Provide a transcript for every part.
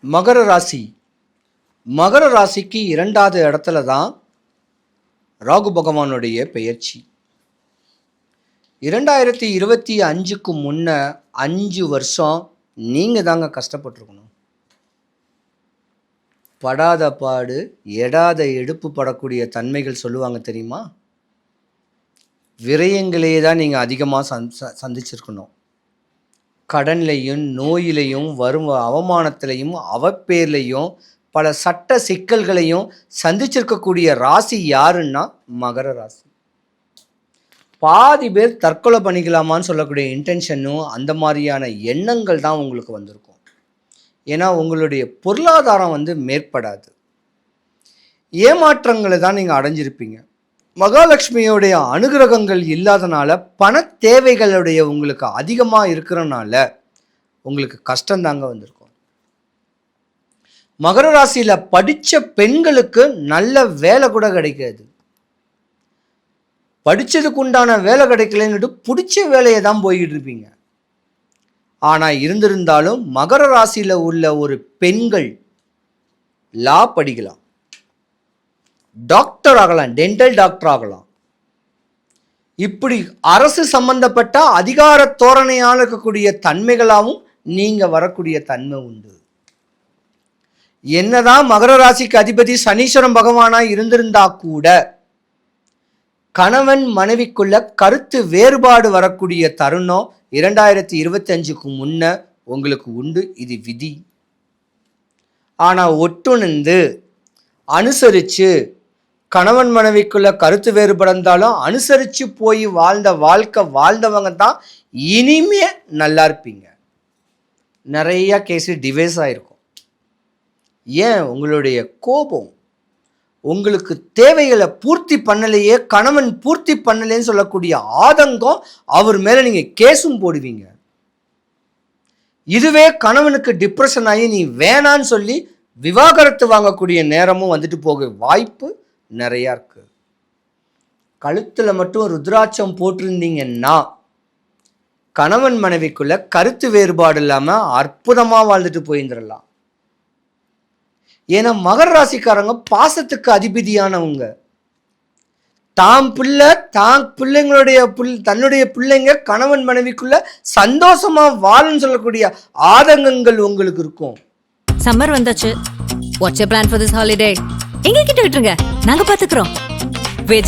மகர ராசி. மகர ராசிக்கு 2வது இடத்துல தான் ராகு பகவானுடைய பெயர்ச்சி. 2025க்கு முன்ன 5 வருஷம் நீங்கள் தாங்க கஷ்டப்பட்டுருக்கணும். படாத பாடு எடாத எடுப்பு படக்கூடிய தன்மைகள் சொல்லுவாங்க தெரியுமா? விரயங்களே தான் நீங்கள் அதிகமாக சந்திச்சிருக்கணும். கடன்லையும் நோயிலையும் வரும் அவமானத்திலையும் அவப்பேர்லையும் பல சட்ட சிக்கல்களையும் சந்திச்சிருக்கக்கூடிய ராசி யாருன்னா மகர ராசி. பாதி பேர் தற்கொலை பண்ணிக்கலாமான்னு சொல்லக்கூடிய இன்டென்ஷனும் அந்த மாதிரியான எண்ணங்கள் தான் உங்களுக்கு வந்திருக்கும். ஏன்னா உங்களுடைய பொருளாதாரம் மேற்படாது. ஏமாற்றங்களை தான் நீங்கள் அடைஞ்சிருப்பீங்க. மகாலட்சுமியோடைய அனுகிரகங்கள் இல்லாதனால பண தேவைகளுடைய உங்களுக்கு அதிகமாக இருக்கிறனால உங்களுக்கு கஷ்டந்தாங்க வந்திருக்கும். மகர ராசியில் படித்த பெண்களுக்கு நல்ல வேலை கூட கிடைக்காது. படித்ததுக்கு உண்டான வேலை கிடைக்கலன்னுட்டு பிடிச்ச வேலையை தான் போய்கிட்டு இருப்பீங்க. ஆனால் இருந்திருந்தாலும் மகர ராசியில் உள்ள ஒரு பெண்கள் லா படிக்கலாம், டாக்டர் ஆகலாம், டென்டல் டாக்டர் ஆகலாம். இப்படி அரசு சம்பந்தப்பட்ட அதிகார தோரணையால் இருக்கக்கூடிய தன்மைகளாகவும் நீங்கள் வரக்கூடிய தன்மை உண்டு. என்னதான் மகர ராசிக்கு அதிபதி சனீஸ்வரன் பகவானா இருந்திருந்தா கூட கணவன் மனைவிக்குள்ள கருத்து வேறுபாடு வரக்கூடிய தருணம் 2025க்கு முன்ன உங்களுக்கு உண்டு. இது விதி. ஆனால் ஒட்டுணிந்து அனுசரித்து கணவன் மனைவிக்குள்ள கருத்து வேறுபடந்தாலும் அனுசரித்து போய் வாழ்ந்தவங்க தான் இனிமே நல்லா இருப்பீங்க. நிறைய கேஸு டிவைஸ் ஆகிருக்கும். ஏன்? உங்களுடைய கோபம், உங்களுக்கு தேவைகளை பூர்த்தி பண்ணலையே, கணவன் பூர்த்தி பண்ணலேன்னு சொல்லக்கூடிய ஆதங்கம், அவர் மேலே நீங்கள் கேஸும் போடுவீங்க. இதுவே கணவனுக்கு டிப்ரெஷன் ஆகி நீ வேணான்னு சொல்லி விவாகரத்து வாங்கக்கூடிய நேரமும் வந்துட்டு போக வாய்ப்பு நிறையா இருக்குது. கழுத்தில் மட்டும் ருத்ராட்சம் போட்டிருந்தீங்கன்னா கணவன் மனைவிக்குள்ள கருத்து வேறுபாடு இல்லாமல் அற்புதமாக வாழ்ந்துட்டு போயிருந்துடலாம். ஏன்னா மகர ராசிக்காரங்க பாசத்துக்கு அதிபதியானவங்க. தன்னுடைய பிள்ளைங்க கணவன் மனைவிக்குள்ள சந்தோஷமா வாழுன்னு சொல்லக்கூடிய ஆதங்கங்கள் உங்களுக்கு இருக்கும். சம்மர் வந்தாச்சு. What's your plan for this holiday? எங்க கிட்ட விட்டுருங்க, நாங்க பாத்துக்கிறோம்.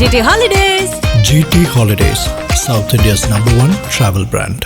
GT Holidays. GT Holidays, South India's #1 travel brand.